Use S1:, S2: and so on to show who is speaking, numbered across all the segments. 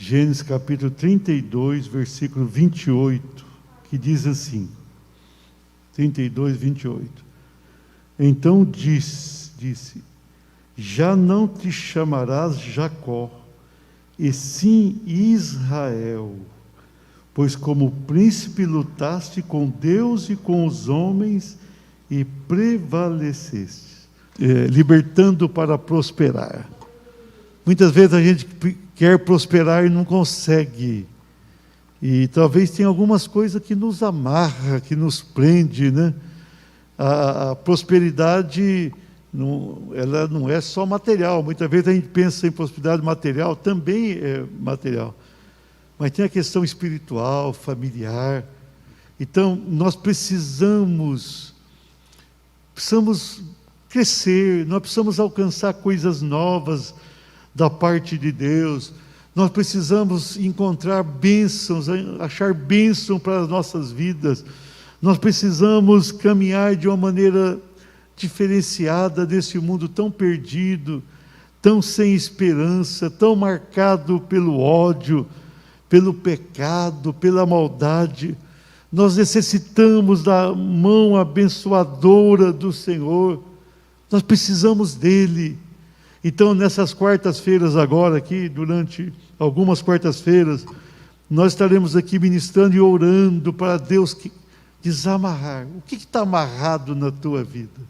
S1: Gênesis capítulo 32, versículo 28, que diz assim, 32, 28. Então disse, já não te chamarás Jacó, e sim Israel, pois como príncipe lutaste com Deus e com os homens e prevaleceste, libertando para prosperar. Muitas vezes a gente quer prosperar e não consegue, e talvez tenha algumas coisas que nos amarra, que nos prende, né? A prosperidade, ela não é só material. Muitas vezes a gente pensa em prosperidade material, também é material, mas tem a questão espiritual, familiar. Então nós precisamos crescer, nós precisamos alcançar coisas novas da parte de Deus. Nós precisamos encontrar bênçãos, achar bênção para as nossas vidas. Nós precisamos caminhar de uma maneira diferenciada desse mundo tão perdido, tão sem esperança, tão marcado pelo ódio, pelo pecado, pela maldade. Nós necessitamos da mão abençoadora do Senhor. Nós precisamos dele. Então, nessas quartas-feiras agora, aqui, durante algumas quartas-feiras, nós estaremos aqui ministrando e orando para Deus desamarrar. O que está amarrado na tua vida?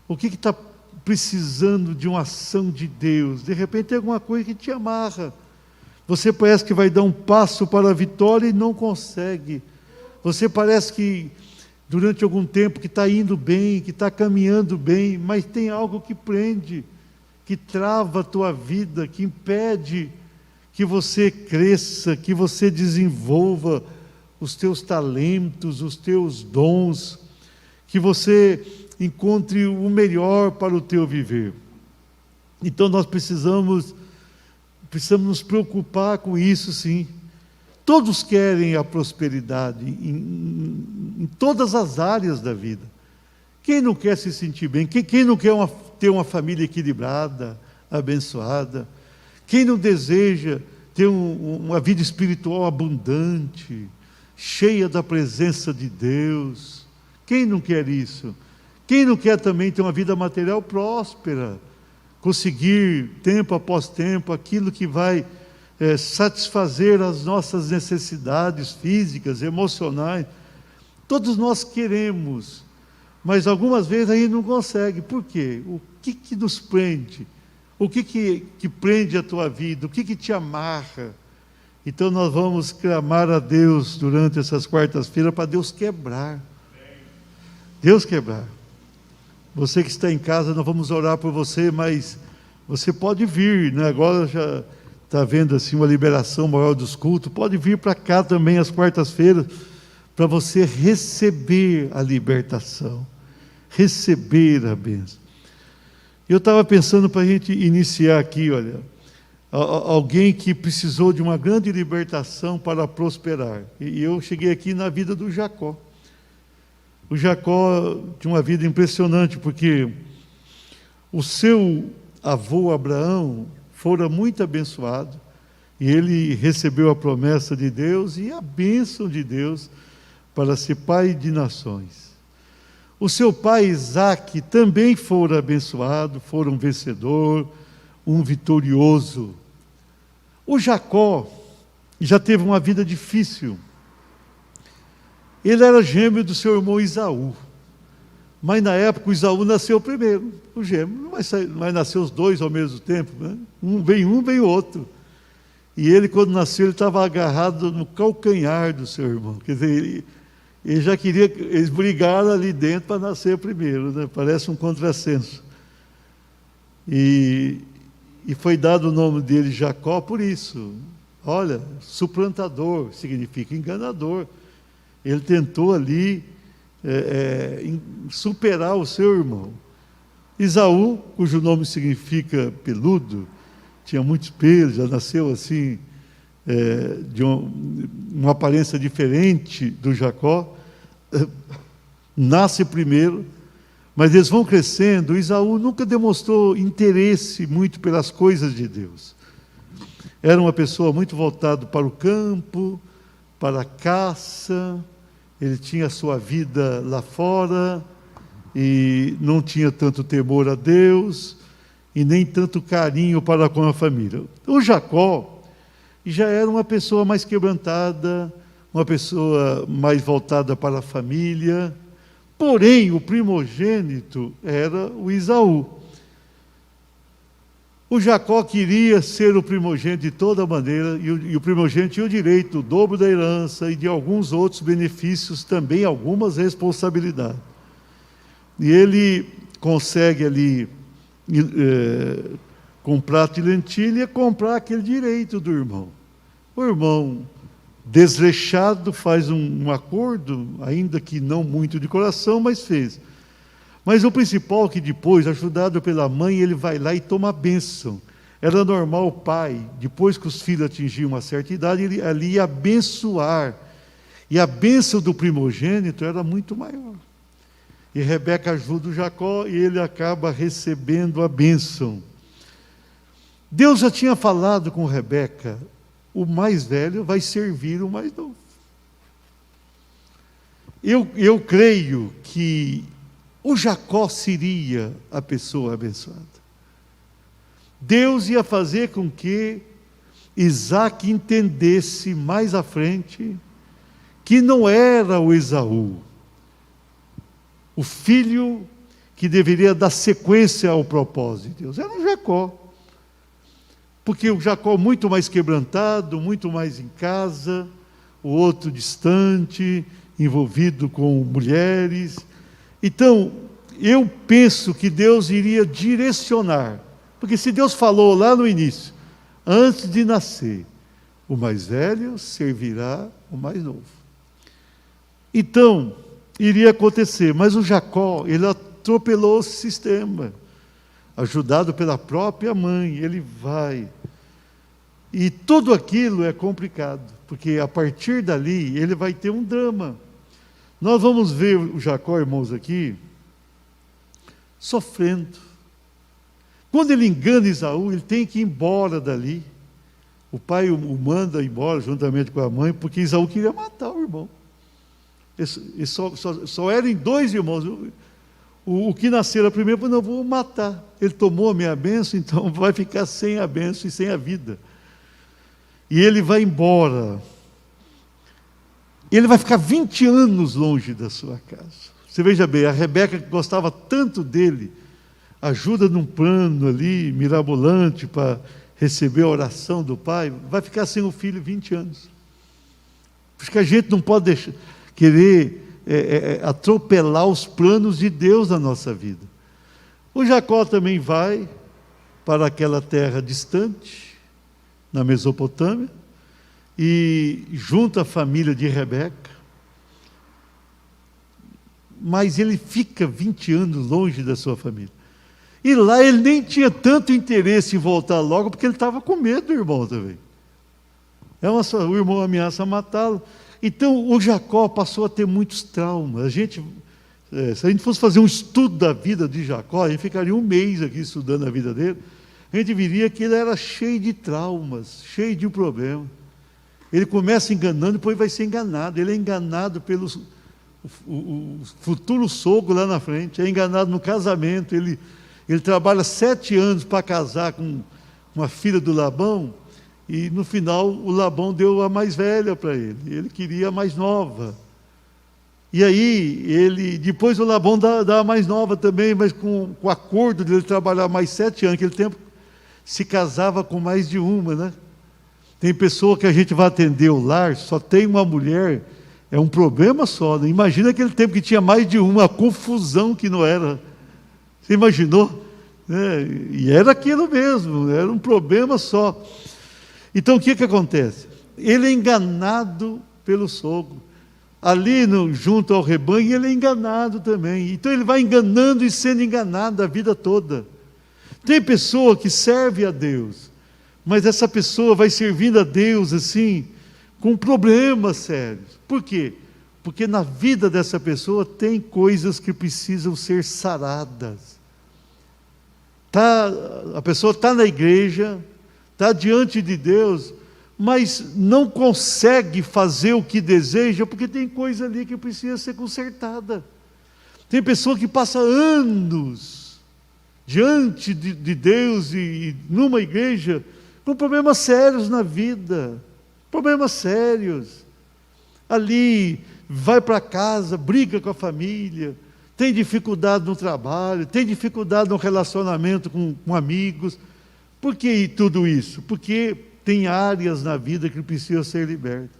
S1: O que está precisando de uma ação de Deus? De repente tem alguma coisa que te amarra. Você parece que vai dar um passo para a vitória e não consegue. Você parece que durante algum tempo que está indo bem, que está caminhando bem, mas tem algo que prende, que trava a tua vida, que impede que você cresça, que você desenvolva os teus talentos, os teus dons, que você encontre o melhor para o teu viver. Então nós precisamos nos preocupar com isso, sim. Todos querem a prosperidade em todas as áreas da vida. Quem não quer se sentir bem? Quem não quer ter uma família equilibrada, abençoada? Quem não deseja ter uma vida espiritual abundante, cheia da presença de Deus? Quem não quer isso? Quem não quer também ter uma vida material próspera? Conseguir, tempo após tempo, aquilo que vai satisfazer as nossas necessidades físicas, emocionais. Todos nós queremos, mas algumas vezes a gente não consegue. Por quê? O que nos prende? O que prende a tua vida? O que te amarra? Então nós vamos clamar a Deus durante essas quartas-feiras para Deus quebrar. Deus quebrar. Você que está em casa, nós vamos orar por você, mas você pode vir, né? Agora já está vendo assim uma liberação maior dos cultos, pode vir para cá também às quartas-feiras, para você receber a libertação, receber a bênção. Eu estava pensando para a gente iniciar aqui, olha, alguém que precisou de uma grande libertação para prosperar, e eu cheguei aqui na vida do Jacó. O Jacó tinha uma vida impressionante, porque o seu avô Abraão fora muito abençoado, e ele recebeu a promessa de Deus e a bênção de Deus para ser pai de nações. O seu pai Isaque também fora abençoado, fora um vencedor, um vitorioso. O Jacó já teve uma vida difícil. Ele era gêmeo do seu irmão Esaú, mas na época o Esaú nasceu primeiro. O gêmeo não vai nascer os dois ao mesmo tempo, né? Um, vem o outro. E ele, quando nasceu, ele estava agarrado no calcanhar do seu irmão. Quer dizer, ele já queria, eles brigaram ali dentro para nascer primeiro, né? Parece um contrassenso. E foi dado o nome dele Jacó por isso. Olha, suplantador, significa enganador. Ele tentou ali superar o seu irmão. Esaú, cujo nome significa peludo, tinha muitos pelos, já nasceu assim, de uma aparência diferente do Jacó, nasce primeiro, mas eles vão crescendo. Esaú nunca demonstrou interesse muito pelas coisas de Deus. Era uma pessoa muito voltada para o campo, para a caça, ele tinha a sua vida lá fora, e não tinha tanto temor a Deus, e nem tanto carinho para com a família. O Jacó já era uma pessoa mais quebrantada, uma pessoa mais voltada para a família, porém o primogênito era o Esaú. O Jacó queria ser o primogênito de toda maneira, e o primogênito tinha o direito, o dobro da herança e de alguns outros benefícios, também algumas responsabilidades. E ele consegue ali, com um prato de lentilha, comprar aquele direito do irmão. O irmão, desleixado, faz um acordo, ainda que não muito de coração, mas fez. Mas o principal é que depois, ajudado pela mãe, ele vai lá e toma a bênção. Era normal o pai, depois que os filhos atingiam uma certa idade, ele ali ia abençoar. E a bênção do primogênito era muito maior. E Rebeca ajuda o Jacó e ele acaba recebendo a bênção. Deus já tinha falado com Rebeca, o mais velho vai servir o mais novo. Eu creio que o Jacó seria a pessoa abençoada. Deus ia fazer com que Isaac entendesse mais à frente que não era o Esaú, o filho que deveria dar sequência ao propósito de Deus, era o Jacó. Porque o Jacó muito mais quebrantado, muito mais em casa, o outro distante, envolvido com mulheres. Então, eu penso que Deus iria direcionar, porque se Deus falou lá no início, antes de nascer, o mais velho servirá o mais novo. Então, iria acontecer, mas o Jacó, ele atropelou o sistema, ajudado pela própria mãe, ele vai. E tudo aquilo é complicado, porque a partir dali ele vai ter um drama. Nós vamos ver o Jacó, irmãos, aqui, sofrendo. Quando ele engana Esaú, ele tem que ir embora dali. O pai o manda embora juntamente com a mãe, porque Esaú queria matar o irmão. Só eram 2 irmãos. O que nasceram primeiro falou, não, vou matar. Ele tomou a minha bênção, então vai ficar sem a bênção e sem a vida. E ele vai embora. Ele vai ficar 20 anos longe da sua casa. Você veja bem, a Rebeca, que gostava tanto dele, ajuda num plano ali, mirabolante, para receber a oração do pai, vai ficar sem o filho 20 anos. Porque a gente não pode querer atropelar os planos de Deus na nossa vida. O Jacó também vai para aquela terra distante, na Mesopotâmia, e junta a família de Rebeca, mas ele fica 20 anos longe da sua família. E lá ele nem tinha tanto interesse em voltar logo, porque ele estava com medo do irmão também. O irmão ameaça matá-lo. Então o Jacó passou a ter muitos traumas. Se a gente fosse fazer um estudo da vida de Jacó, a gente ficaria um mês aqui estudando a vida dele, a gente veria que ele era cheio de traumas, cheio de problemas. Ele começa enganando, depois vai ser enganado. Ele é enganado pelo o futuro sogro lá na frente, é enganado no casamento. Ele trabalha 7 anos para casar com uma filha do Labão, e no final o Labão deu a mais velha para ele. Ele queria a mais nova. E aí, depois o Labão dá a mais nova também, mas com o acordo dele trabalhar mais 7 anos, aquele tempo se casava com mais de uma, né? Tem pessoa que a gente vai atender o lar, só tem uma mulher, é um problema só, né? Imagina aquele tempo que tinha mais de uma, a confusão que não era. Você imaginou? E era aquilo mesmo, era um problema só. Então o que acontece? Ele é enganado pelo sogro. Ali junto ao rebanho, ele é enganado também. Então ele vai enganando e sendo enganado a vida toda. Tem pessoa que serve a Deus, mas essa pessoa vai servindo a Deus assim, com problemas sérios. Por quê? Porque na vida dessa pessoa tem coisas que precisam ser saradas. A pessoa está na igreja, está diante de Deus, mas não consegue fazer o que deseja, porque tem coisa ali que precisa ser consertada. Tem pessoa que passa anos diante de Deus e numa igreja com problemas sérios na vida, problemas sérios. Ali vai para casa, briga com a família, tem dificuldade no trabalho, tem dificuldade no relacionamento com amigos. Por que tudo isso? Porque tem áreas na vida que precisam ser libertas.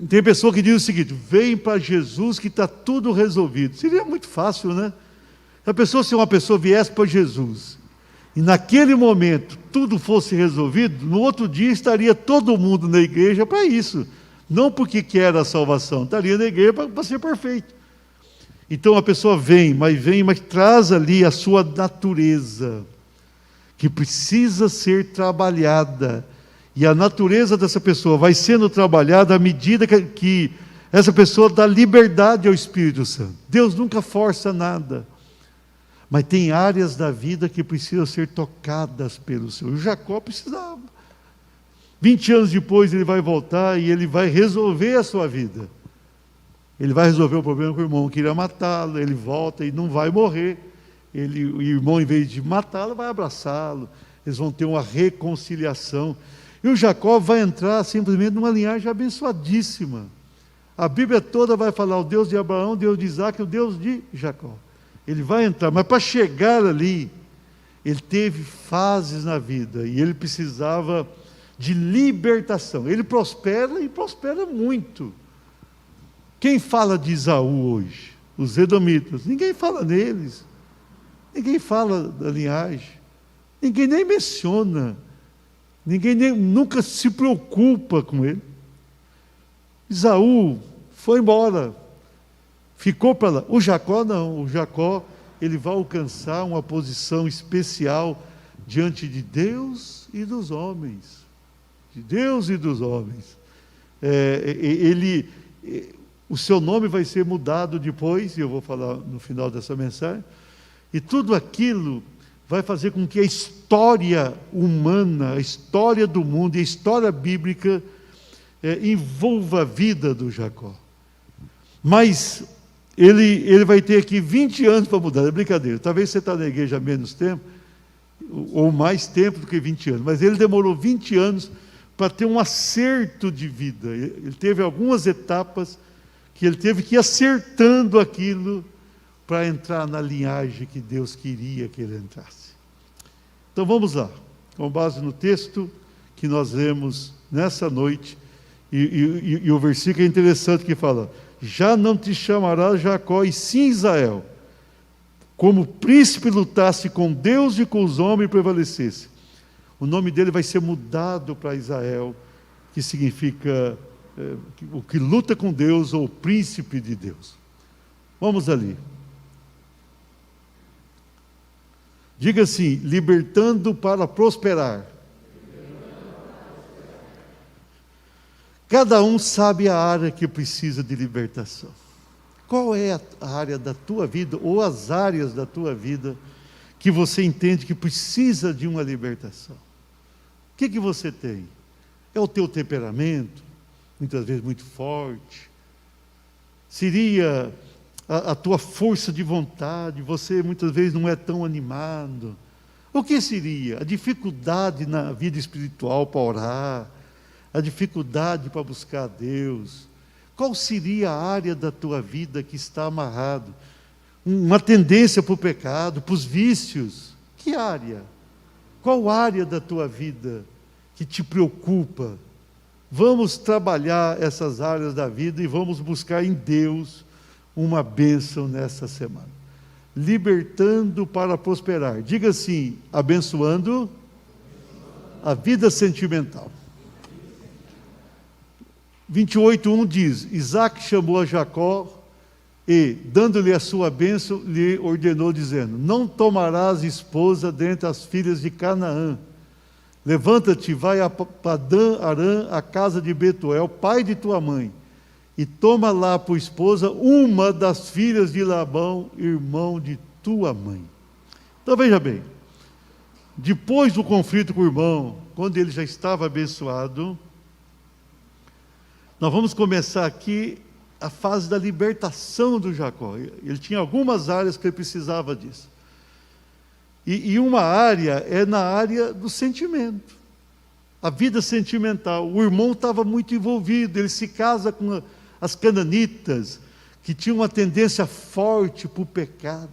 S1: Tem pessoa que diz o seguinte: vem para Jesus que está tudo resolvido. Seria muito fácil, né? Se uma pessoa viesse para Jesus e naquele momento tudo fosse resolvido, no outro dia estaria todo mundo na igreja para isso. Não porque quer a salvação, estaria na igreja para ser perfeito. Então a pessoa vem, mas traz ali a sua natureza, que precisa ser trabalhada. E a natureza dessa pessoa vai sendo trabalhada à medida que essa pessoa dá liberdade ao Espírito Santo. Deus nunca força nada. Mas tem áreas da vida que precisam ser tocadas pelo Senhor. O Jacó precisava. 20 anos depois ele vai voltar e ele vai resolver a sua vida. Ele vai resolver o problema com o irmão que queria matá-lo. Ele volta e não vai morrer. O irmão, em vez de matá-lo, vai abraçá-lo. Eles vão ter uma reconciliação. E o Jacó vai entrar simplesmente numa linhagem abençoadíssima. A Bíblia toda vai falar o Deus de Abraão, o Deus de Isaac, o Deus de Jacó. Ele vai entrar, mas para chegar ali, ele teve fases na vida e ele precisava de libertação. Ele prospera e prospera muito. Quem fala de Esaú hoje? Os edomitas. Ninguém fala neles. Ninguém fala da linhagem. Ninguém nem menciona. Ninguém nunca se preocupa com ele. Esaú foi embora. Ficou para lá. O Jacó não. O Jacó, ele vai alcançar uma posição especial diante de Deus e dos homens. De Deus e dos homens. O seu nome vai ser mudado depois, e eu vou falar no final dessa mensagem. E tudo aquilo vai fazer com que a história humana, a história do mundo e a história bíblica envolva a vida do Jacó. Mas ele vai ter aqui 20 anos para mudar, é brincadeira. Talvez você está na igreja há menos tempo, ou mais tempo do que 20 anos, mas ele demorou 20 anos para ter um acerto de vida. Ele teve algumas etapas que ele teve que ir acertando aquilo para entrar na linhagem que Deus queria que ele entrasse. Então vamos lá, com base no texto que nós lemos nessa noite, e o versículo é interessante que fala: já não te chamarás Jacó, e sim Israel, como príncipe lutasse com Deus e com os homens e prevalecesse. O nome dele vai ser mudado para Israel, que significa o que luta com Deus, ou príncipe de Deus. Vamos ali. Diga assim: libertando para prosperar. Cada um sabe a área que precisa de libertação. Qual é a área da tua vida, ou as áreas da tua vida, que você entende que precisa de uma libertação? O que você tem? É o teu temperamento, muitas vezes muito forte? Seria a tua força de vontade? Você muitas vezes não é tão animado. O que seria? A dificuldade na vida espiritual para orar, a dificuldade para buscar a Deus. Qual seria a área da tua vida que está amarrado? Uma tendência para o pecado, para os vícios? Que área? Qual área da tua vida que te preocupa? Vamos trabalhar essas áreas da vida e vamos buscar em Deus uma bênção nessa semana. Libertando para prosperar. Diga assim: abençoando a vida sentimental. 28:1 diz: Isaac chamou a Jacó e, dando-lhe a sua bênção, lhe ordenou, dizendo: não tomarás esposa dentre as filhas de Canaã. Levanta-te, vai a Padã Arã, a casa de Betuel, pai de tua mãe, e toma lá por esposa uma das filhas de Labão, irmão de tua mãe. Então veja bem, depois do conflito com o irmão, quando ele já estava abençoado, nós vamos começar aqui a fase da libertação do Jacó. Ele tinha algumas áreas que ele precisava disso. E uma área é na área do sentimento, a vida sentimental. O irmão estava muito envolvido, ele se casa com as cananitas, que tinham uma tendência forte para o pecado.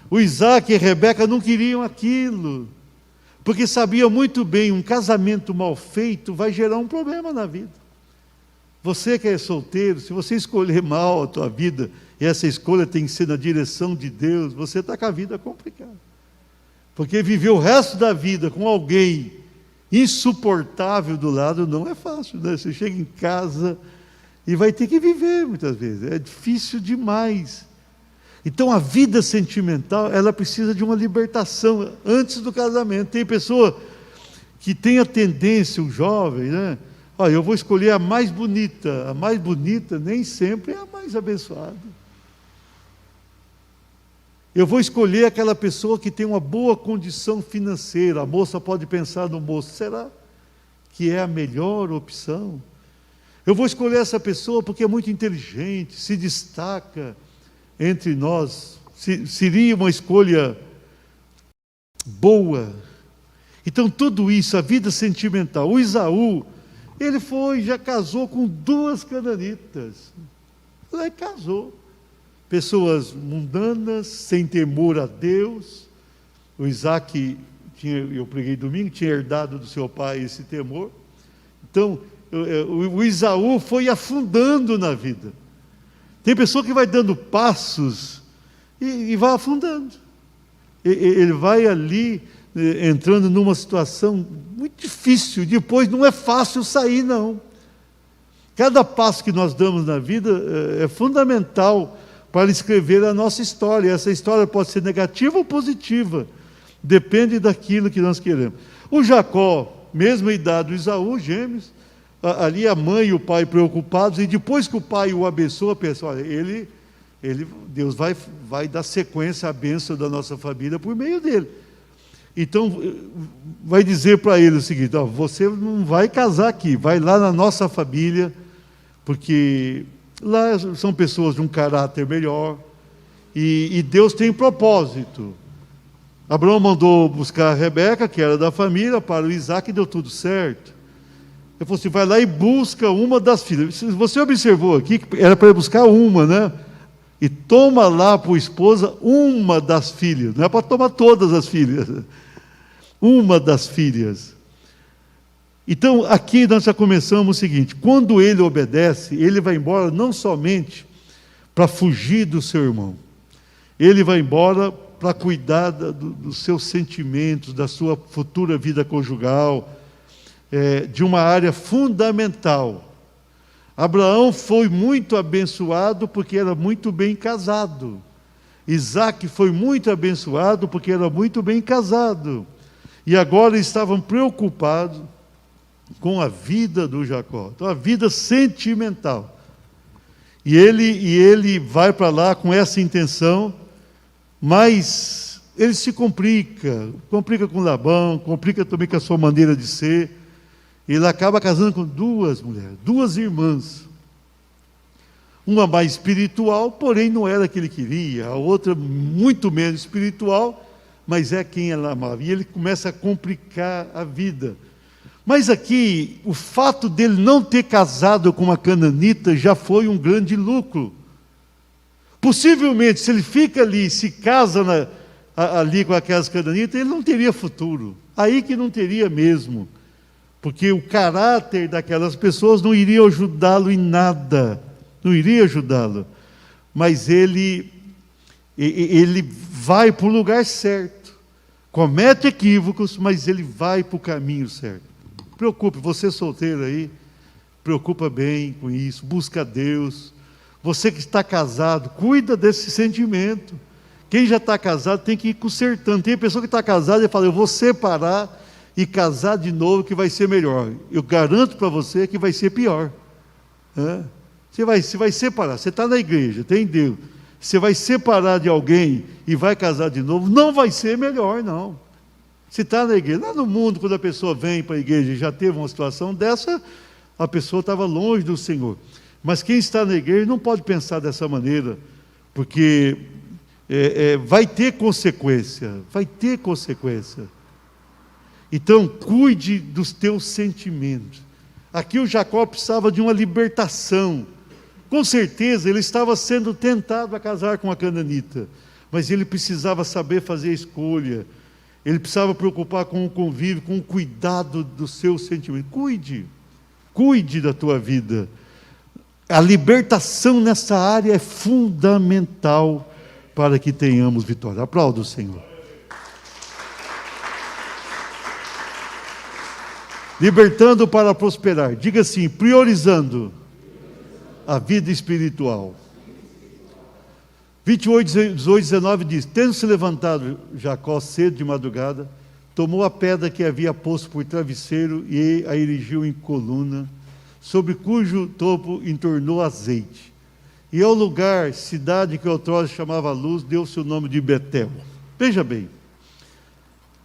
S1: O Isaac e a Rebeca não queriam aquilo, porque sabiam muito bem, um casamento mal feito vai gerar um problema na vida. Você que é solteiro, se você escolher mal a tua vida, e essa escolha tem que ser na direção de Deus, você está com a vida complicada. Porque viver o resto da vida com alguém insuportável do lado não é fácil, né? Você chega em casa e vai ter que viver muitas vezes, é difícil demais. Então a vida sentimental, ela precisa de uma libertação antes do casamento. Tem pessoa que tem a tendência, o jovem, né? Olha, eu vou escolher a mais bonita nem sempre é a mais abençoada. Eu vou escolher aquela pessoa que tem uma boa condição financeira. A moça pode pensar no moço, será que é a melhor opção? Eu vou escolher essa pessoa porque é muito inteligente, se destaca entre nós, seria uma escolha boa. Então tudo isso, a vida sentimental. O Esaú, ele já casou com 2 cananitas. Ele casou. Pessoas mundanas, sem temor a Deus. O Isaac, eu preguei domingo, tinha herdado do seu pai esse temor. Então, o Esaú foi afundando na vida. Tem pessoa que vai dando passos e vai afundando. Ele vai ali entrando numa situação muito difícil. Depois não é fácil sair, não. Cada passo que nós damos na vida é fundamental para escrever a nossa história. Essa história pode ser negativa ou positiva, depende daquilo que nós queremos. O Jacó, mesma idade do Esaú, gêmeos, ali a mãe e o pai preocupados, e depois que o pai o abençoa, pensa, olha, Deus vai dar sequência à bênção da nossa família por meio dele. Então, vai dizer para ele o seguinte, ó, você não vai casar aqui, vai lá na nossa família, porque lá são pessoas de um caráter melhor, e Deus tem propósito. Abraão mandou buscar a Rebeca, que era da família, para o Isaac, e deu tudo certo. Ele falou assim, vai lá e busca uma das filhas. Você observou aqui que era para buscar uma, né? E toma lá para a esposa uma das filhas, não é para tomar todas as filhas, uma das filhas. Então, aqui nós já começamos o seguinte, quando ele obedece, ele vai embora não somente para fugir do seu irmão, ele vai embora para cuidar dos seus sentimentos, da sua futura vida conjugal, de uma área fundamental. Abraão foi muito abençoado porque era muito bem casado. Isaac foi muito abençoado porque era muito bem casado. E agora estavam preocupados com a vida do Jacó, então a vida sentimental. E ele vai para lá com essa intenção, mas ele se complica com Labão, complica também com a sua maneira de ser. Ele acaba casando com 2 mulheres, 2 irmãs. Uma mais espiritual, porém não era a que ele queria. A outra muito menos espiritual, mas é quem ela amava. E ele começa a complicar a vida. Mas aqui, o fato dele não ter casado com uma cananita já foi um grande lucro. Possivelmente, se ele fica ali, se casa ali com aquelas cananitas, ele não teria futuro. Aí que não teria mesmo. Porque o caráter daquelas pessoas não iria ajudá-lo em nada, não iria ajudá-lo. Mas ele vai para o lugar certo, comete equívocos, mas ele vai para o caminho certo. Preocupe, você solteiro aí, preocupa bem com isso, busca Deus. Você que está casado, cuida desse sentimento. Quem já está casado tem que ir consertando. Tem pessoa que está casada e fala, eu vou separar e casar de novo que vai ser melhor. Eu garanto para você que vai ser pior. Você vai separar, você está na igreja, tem Deus. Você vai separar de alguém e vai casar de novo, não vai ser melhor, não. Se está na igreja, lá no mundo, quando a pessoa vem para a igreja e já teve uma situação dessa, a pessoa estava longe do Senhor. Mas quem está na igreja não pode pensar dessa maneira, porque vai ter consequência, vai ter consequência. Então, cuide dos teus sentimentos. Aqui o Jacó precisava de uma libertação. Com certeza ele estava sendo tentado a casar com a cananita, mas ele precisava saber fazer a escolha. Ele precisava preocupar com o convívio, com o cuidado dos seus sentimentos. Cuide da tua vida. A libertação nessa área é fundamental para que tenhamos vitória. Aplauda o Senhor. Libertando para prosperar. Diga assim, priorizando a vida espiritual. 28, 18, 19 diz: tendo se levantado Jacó cedo de madrugada, tomou a pedra que havia posto por travesseiro e a erigiu em coluna, sobre cujo topo entornou azeite. E ao lugar, cidade que outrora chamava Luz, deu-se o nome de Betel. Veja bem,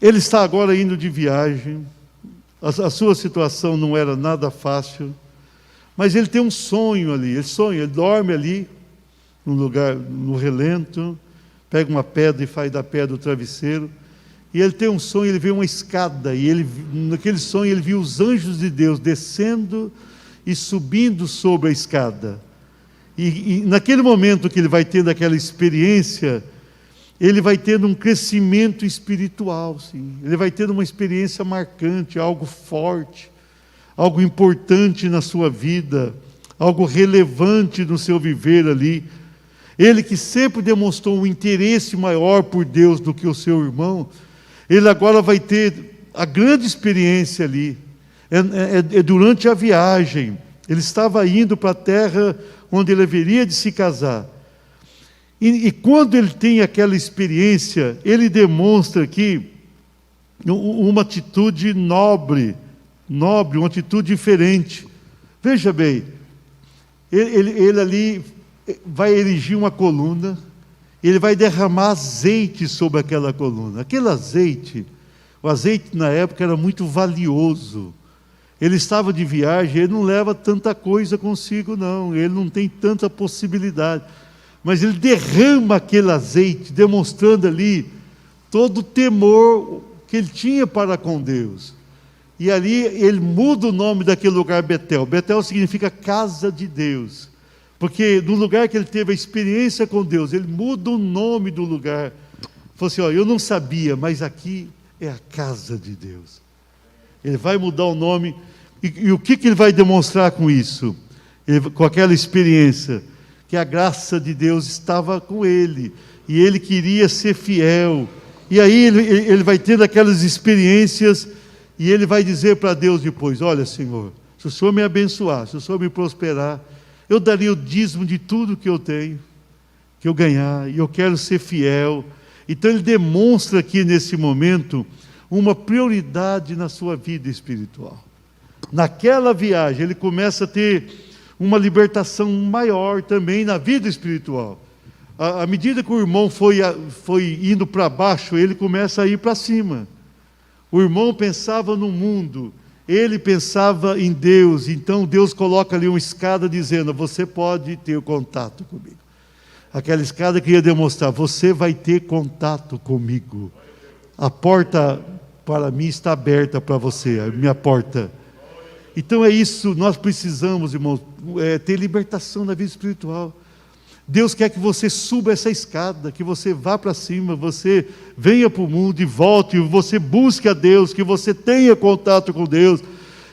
S1: ele está agora indo de viagem, a sua situação não era nada fácil, mas ele tem um sonho ali, ele dorme ali, num lugar, no relento, pega uma pedra e faz da pedra o travesseiro, e ele tem um sonho, ele vê uma escada, e naquele sonho ele viu os anjos de Deus descendo e subindo sobre a escada. E naquele momento que ele vai tendo aquela experiência, ele vai tendo um crescimento espiritual, sim. Ele vai tendo uma experiência marcante, algo forte, algo importante na sua vida, algo relevante no seu viver ali. Ele que sempre demonstrou um interesse maior por Deus do que o seu irmão, ele agora vai ter a grande experiência ali. Durante a viagem, ele estava indo para a terra onde ele haveria de se casar. E quando ele tem aquela experiência, ele demonstra aqui uma atitude nobre, uma atitude diferente. Veja bem, ele ali vai erigir uma coluna, ele vai derramar azeite sobre aquela coluna. Aquele azeite, o azeite na época era muito valioso. Ele estava de viagem, ele não leva tanta coisa consigo não, ele não tem tanta possibilidade. Mas ele derrama aquele azeite, demonstrando ali todo o temor que ele tinha para com Deus. E ali ele muda o nome daquele lugar Betel. Betel significa casa de Deus. Porque no lugar que ele teve a experiência com Deus, ele muda o nome do lugar. Falou assim, eu não sabia, mas aqui é a casa de Deus. Ele vai mudar o nome. E o que ele vai demonstrar com isso? Com aquela experiência, que a graça de Deus estava com ele, e ele queria ser fiel. E aí ele vai tendo aquelas experiências, e ele vai dizer para Deus depois, olha Senhor, se o Senhor me abençoar, se o Senhor me prosperar, eu daria o dízimo de tudo que eu tenho, que eu ganhar, e eu quero ser fiel. Então ele demonstra aqui nesse momento, uma prioridade na sua vida espiritual. Naquela viagem ele começa a ter uma libertação maior também na vida espiritual. À medida que o irmão foi indo para baixo, ele começa a ir para cima. O irmão pensava no mundo, ele pensava em Deus. Então Deus coloca ali uma escada dizendo, você pode ter contato comigo. Aquela escada que ia demonstrar, você vai ter contato comigo. A porta para mim está aberta para você, a minha porta. Então é isso, nós precisamos, irmãos, ter libertação na vida espiritual. Deus quer que você suba essa escada, que você vá para cima, você venha para o mundo e volte, você busque a Deus, que você tenha contato com Deus,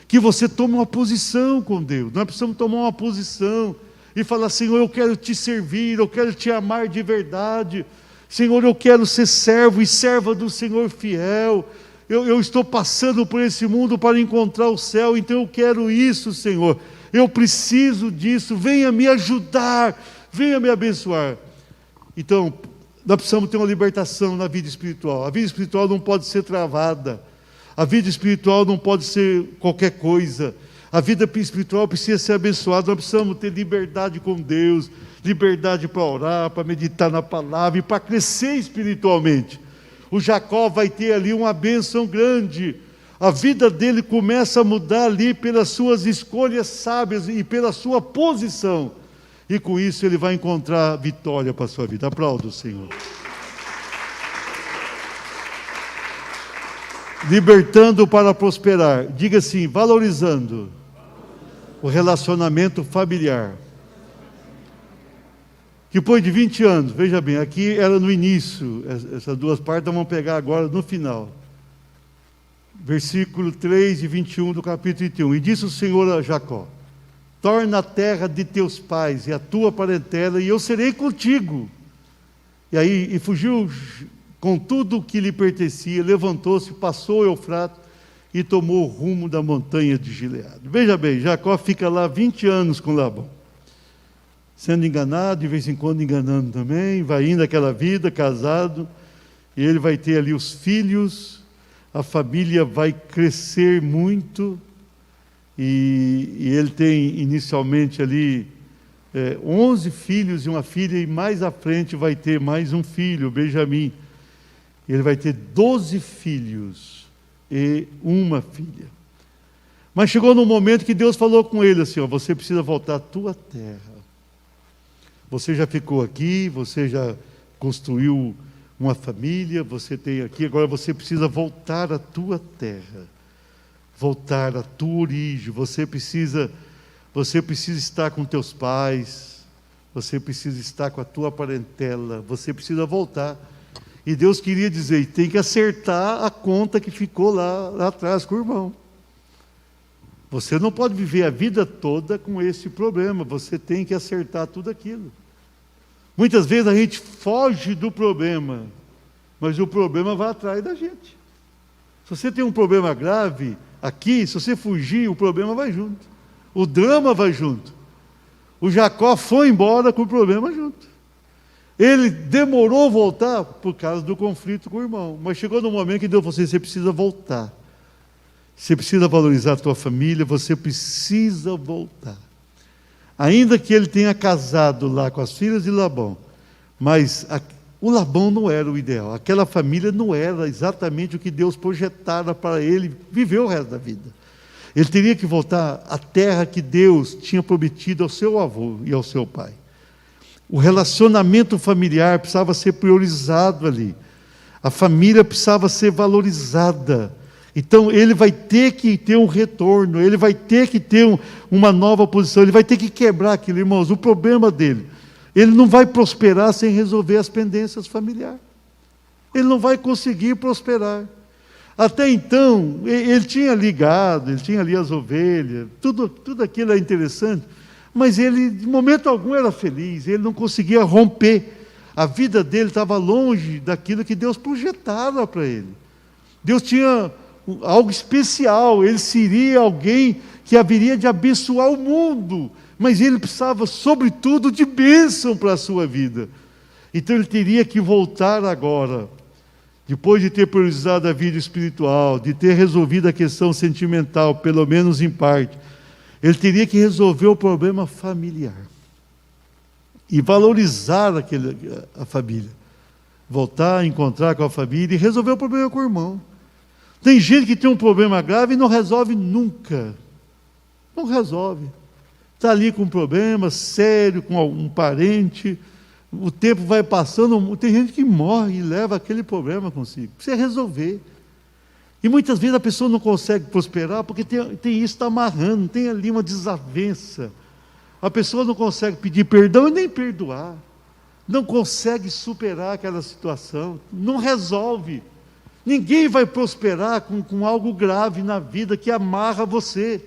S1: que você tome uma posição com Deus. Nós precisamos tomar uma posição e falar, Senhor, eu quero te servir, eu quero te amar de verdade. Senhor, eu quero ser servo e serva do Senhor fiel. Eu estou passando por esse mundo para encontrar o céu, então eu quero isso, Senhor. Eu preciso disso, venha me ajudar, venha me abençoar. Então, nós precisamos ter uma libertação na vida espiritual. A vida espiritual não pode ser travada. A vida espiritual não pode ser qualquer coisa. A vida espiritual precisa ser abençoada. Nós precisamos ter liberdade com Deus, liberdade para orar, para meditar na palavra e para crescer espiritualmente. o Jacó vai ter ali uma bênção grande. A vida dele começa a mudar ali pelas suas escolhas sábias e pela sua posição. E com isso ele vai encontrar vitória para a sua vida. Aplauda o Senhor. Libertando para prosperar. Diga assim, valorizando o relacionamento familiar. Depois de 20 anos, veja bem, aqui era no início, essas duas partes vamos pegar agora no final. Versículo 3 e 21 do capítulo 31. E disse o Senhor a Jacó: torna a terra de teus pais e a tua parentela, e eu serei contigo. E fugiu com tudo o que lhe pertencia, levantou-se, passou o Eufrates e tomou o rumo da montanha de Gileade. Veja bem, Jacó fica lá 20 anos com Labão, sendo enganado, de vez em quando enganando também, vai indo aquela vida, casado, e ele vai ter ali os filhos, a família vai crescer muito, e ele tem inicialmente ali 11 filhos e uma filha, e mais à frente vai ter mais um filho, Benjamim. Ele vai ter 12 filhos e uma filha. Mas chegou num momento que Deus falou com ele assim, você precisa voltar à tua terra. Você já ficou aqui, você já construiu uma família, você tem aqui, agora você precisa voltar à tua terra, voltar à tua origem, você precisa estar com teus pais, você precisa estar com a tua parentela, você precisa voltar. E Deus queria dizer, tem que acertar a conta que ficou lá atrás com o irmão. Você não pode viver a vida toda com esse problema, você tem que acertar tudo aquilo. Muitas vezes a gente foge do problema, mas o problema vai atrás da gente. Se você tem um problema grave aqui, se você fugir, o problema vai junto. O drama vai junto. O Jacó foi embora com o problema junto. Ele demorou a voltar por causa do conflito com o irmão, mas chegou no momento que Deus falou assim, você precisa voltar. Você precisa valorizar a tua família, você precisa voltar. Ainda que ele tenha casado lá com as filhas de Labão, mas o Labão não era o ideal, aquela família não era exatamente o que Deus projetara para ele viver o resto da vida. Ele teria que voltar à terra que Deus tinha prometido ao seu avô e ao seu pai. O relacionamento familiar precisava ser priorizado ali. A família precisava ser valorizada. Então ele vai ter que ter um retorno, ele vai ter que ter uma nova posição, ele vai ter que quebrar aquilo, irmãos. O problema dele, ele não vai prosperar sem resolver as pendências familiares. Ele não vai conseguir prosperar. Até então, ele tinha ligado, ele tinha ali as ovelhas, tudo aquilo é interessante, mas ele, de momento algum, era feliz, ele não conseguia romper. A vida dele estava longe daquilo que Deus projetava para ele. Deus tinha algo especial, ele seria alguém que haveria de abençoar o mundo, mas ele precisava, sobretudo, de bênção para a sua vida. Então ele teria que voltar agora, depois de ter priorizado a vida espiritual, de ter resolvido a questão sentimental, pelo menos em parte, ele teria que resolver o problema familiar e valorizar a família, voltar a encontrar com a família e resolver o problema com o irmão. Tem gente que tem um problema grave e não resolve nunca. Não resolve. Está ali com um problema sério, com algum parente, o tempo vai passando, tem gente que morre e leva aquele problema consigo. Precisa resolver. E muitas vezes a pessoa não consegue prosperar porque tem isso, está amarrando, tem ali uma desavença. A pessoa não consegue pedir perdão e nem perdoar. Não consegue superar aquela situação, não resolve. Ninguém vai prosperar com algo grave na vida que amarra você.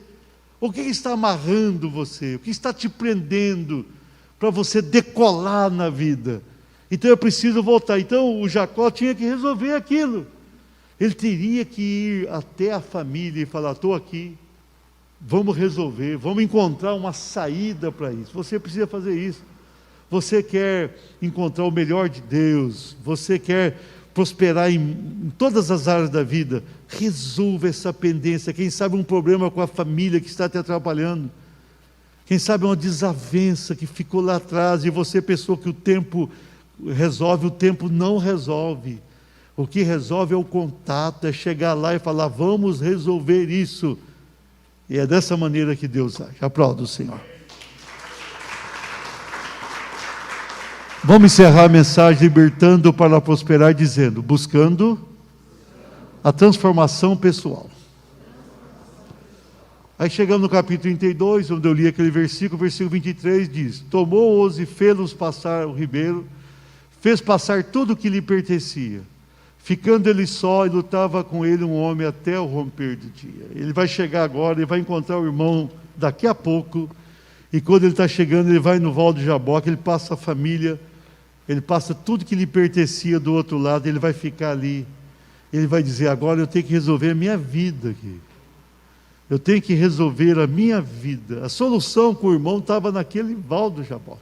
S1: O que está amarrando você? O que está te prendendo para você decolar na vida? Então eu preciso voltar. Então o Jacó tinha que resolver aquilo. Ele teria que ir até a família e falar, estou aqui, vamos resolver, vamos encontrar uma saída para isso. Você precisa fazer isso. Você quer encontrar o melhor de Deus, você quer prosperar em todas as áreas da vida, resolva essa pendência. Quem sabe um problema com a família que está te atrapalhando, quem sabe uma desavença que ficou lá atrás e você pensou que o tempo resolve, o tempo não resolve. O que resolve é o contato, é chegar lá e falar, vamos resolver isso. E é dessa maneira que Deus age. Aplauda o Senhor. Vamos encerrar a mensagem libertando para prosperar, dizendo, buscando a transformação pessoal. Aí chegamos no capítulo 32, onde eu li aquele versículo, o versículo 23 diz, tomou-os e fê-los passar o ribeiro, fez passar tudo o que lhe pertencia. Ficando ele só, e lutava com ele um homem até o romper do dia. Ele vai chegar agora, ele vai encontrar o irmão daqui a pouco, e quando ele está chegando, ele vai no Val de Jaboque, ele passa a família, ele passa tudo que lhe pertencia do outro lado, ele vai ficar ali, ele vai dizer, agora eu tenho que resolver a minha vida aqui. Eu tenho que resolver a minha vida. A solução com o irmão estava naquele Val do Jaboque.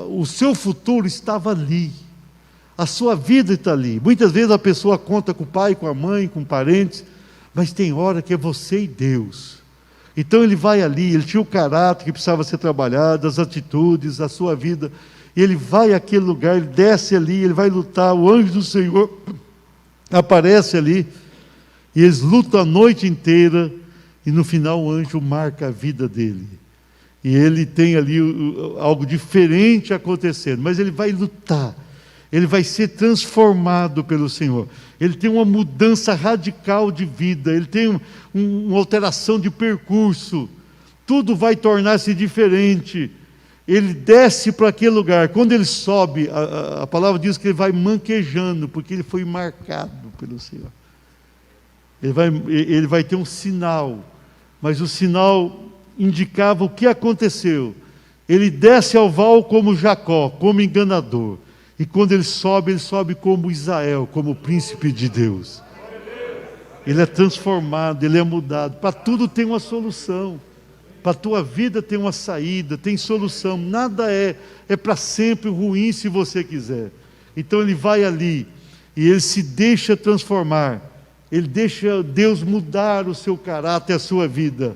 S1: O seu futuro estava ali. A sua vida está ali. Muitas vezes a pessoa conta com o pai, com a mãe, com parentes, mas tem hora que é você e Deus. Então ele vai ali, ele tinha o caráter que precisava ser trabalhado, as atitudes, a sua vida, e ele vai àquele lugar, ele desce ali, ele vai lutar, o anjo do Senhor aparece ali, e eles lutam a noite inteira, e no final o anjo marca a vida dele. E ele tem ali algo diferente acontecendo, mas ele vai lutar. Ele vai ser transformado pelo Senhor. Ele tem uma mudança radical de vida. Ele tem uma alteração de percurso. Tudo vai tornar-se diferente. Ele desce para aquele lugar. Quando ele sobe, a palavra diz que ele vai manquejando, porque ele foi marcado pelo Senhor. Ele vai ter um sinal, mas o sinal indicava o que aconteceu. Ele desce ao val como Jacó, como enganador. E quando ele sobe como Israel, como príncipe de Deus. Ele é transformado, ele é mudado. Para tudo tem uma solução. Para a tua vida tem uma saída, tem solução. Nada é para sempre ruim se você quiser. Então ele vai ali e ele se deixa transformar. Ele deixa Deus mudar o seu caráter, a sua vida.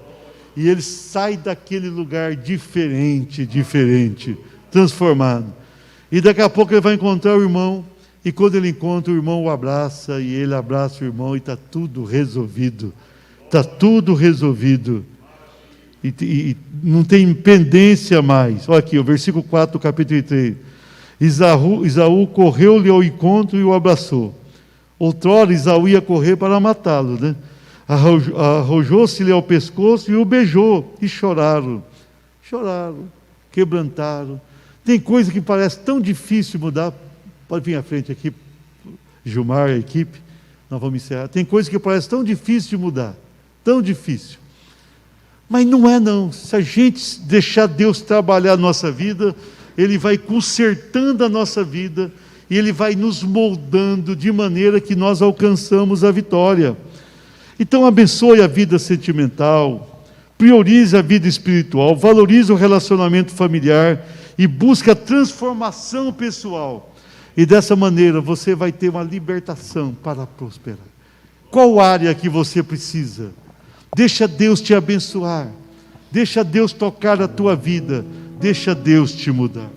S1: E ele sai daquele lugar diferente, transformado. E daqui a pouco ele vai encontrar o irmão, e quando ele encontra o irmão, o abraça, e ele abraça o irmão, e está tudo resolvido. Está tudo resolvido. E não tem pendência mais. Olha aqui, o versículo 4 do capítulo 3. Esaú correu-lhe ao encontro e o abraçou. Outrora Esaú ia correr para matá-lo, né? Arrojou-se-lhe ao pescoço e o beijou, e choraram, quebrantaram. Tem coisa que parece tão difícil mudar. Pode vir à frente aqui, Gilmar, a equipe, nós vamos encerrar. Tem coisa que parece tão difícil de mudar, tão difícil. Mas não é não. Se a gente deixar Deus trabalhar a nossa vida, Ele vai consertando a nossa vida, e Ele vai nos moldando de maneira que nós alcançamos a vitória. Então abençoe a vida sentimental, priorize a vida espiritual, valorize o relacionamento familiar, e busca transformação pessoal. E dessa maneira você vai ter uma libertação para prosperar. Qual área que você precisa? Deixa Deus te abençoar. Deixa Deus tocar a tua vida. Deixa Deus te mudar.